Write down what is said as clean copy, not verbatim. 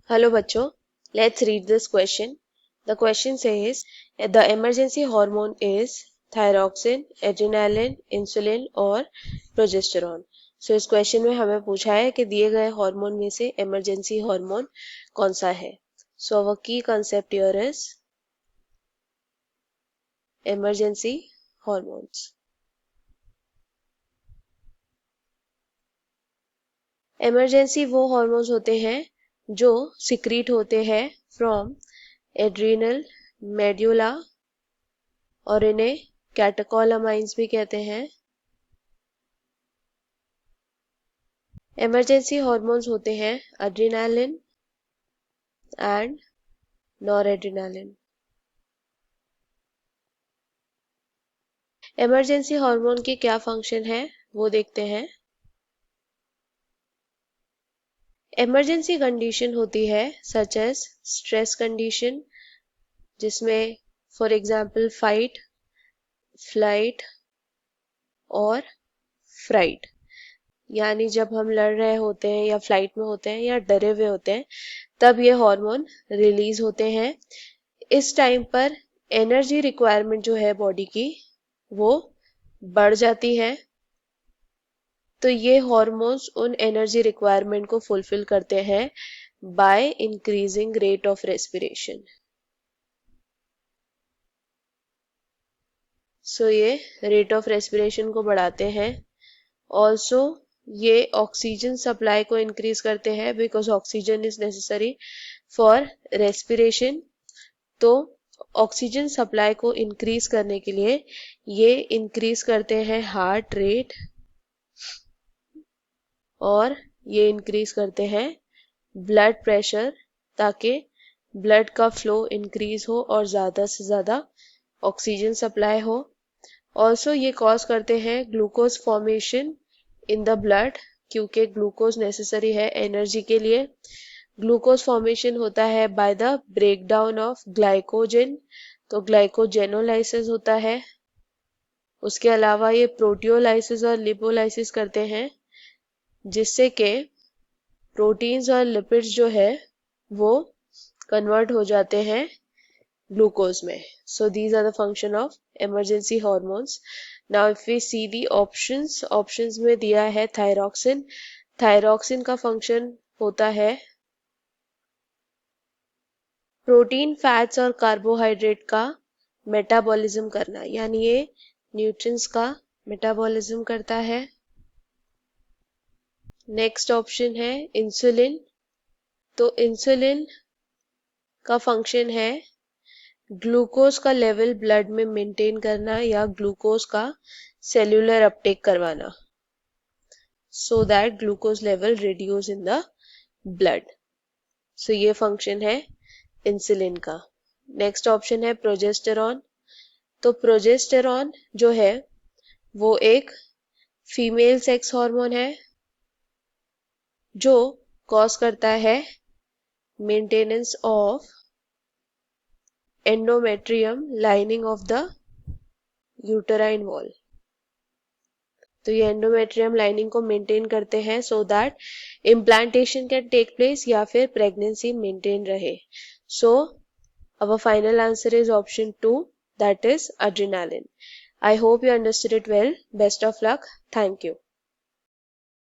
Hello bachcho, let's read this question. The question says the emergency hormone is thyroxine, adrenaline, insulin और progesterone. So इस question में हमें पूछा है कि दिए गए हार्मोन में से emergency हार्मोन कौन सा है. So our key concept here is emergency hormones. Emergency वो हार्मोन्स होते हैं जो सिक्रीट होते हैं फ्रॉम एड्रीनल मेड्यूला और इन्हें कैटेकोलामाइंस भी कहते हैं. इमरजेंसी हार्मोन्स होते हैं adrenaline and noradrenaline. Emergency hormone के क्या फंक्शन है वो देखते हैं. इमरजेंसी कंडीशन होती है सच एज स्ट्रेस कंडीशन जिसमें फॉर एग्जांपल फाइट, फ्लाइट और फ्राइट, यानी जब हम लड़ रहे होते हैं या फ्लाइट में होते हैं या डरे हुए होते हैं तब ये हार्मोन रिलीज होते हैं. इस टाइम पर एनर्जी रिक्वायरमेंट जो है बॉडी की वो बढ़ जाती है. तो ये हार्मोन्स उन एनर्जी रिक्वायरमेंट को फुलफिल करते हैं by increasing rate of respiration. So ये रेट ऑफ रेस्पिरेशन को बढ़ाते हैं. ऑल्सो ये ऑक्सीजन सप्लाई को इंक्रीज करते हैं because oxygen is necessary for respiration. तो ऑक्सीजन सप्लाई को इंक्रीज करने के लिए ये इंक्रीज करते हैं हार्ट रेट और ये इंक्रीज करते हैं ब्लड प्रेशर ताकि ब्लड का फ्लो इंक्रीज हो और ज़्यादा से ज़्यादा ऑक्सीजन सप्लाई हो. ऑल्सो ये कॉज करते हैं glucose formation in the blood क्योंकि ग्लूकोज नेसेसरी है एनर्जी के लिए. ग्लूकोज फॉर्मेशन होता है by the breakdown of glycogen, तो ग्लाइकोजेनोलाइसिस होता है. उसके अलावा ये प्रोटियोलाइसिस और लिपोलाइसिस करते हैं जिससे कि प्रोटीन्स और लिपिड्स जो है वो कन्वर्ट हो जाते हैं ग्लूकोज में. So these are the function of emergency hormones. Now if we see the options में दिया है थायरॉक्सिन. थायरॉक्सिन का फंक्शन होता है प्रोटीन, फैट्स और कार्बोहाइड्रेट का मेटाबॉलिज्म करना, यानी ये न्यूट्रिएंट्स का मेटाबॉलिज्म करता है. नेक्स्ट ऑप्शन है इंसुलिन. तो इंसुलिन का फंक्शन है ग्लूकोज का लेवल ब्लड में मेंटेन करना या ग्लूकोज का सेल्यूलर अपटेक करवाना so that glucose level reduce in the blood. सो ये फंक्शन है इंसुलिन का. नेक्स्ट ऑप्शन है प्रोजेस्टेरॉन. तो प्रोजेस्टेरॉन जो है वो एक फीमेल सेक्स हार्मोन है जो कॉज करता है maintenance of endometrium lining of the uterine wall. तो ये एंडोमेट्रियम लाइनिंग को मेंटेन करते हैं so that implantation can take place या फिर प्रेगनेंसी मेंटेन रहे. सो our final answer is option 2, that is adrenaline. I hope you understood it well. Best of luck. Thank you.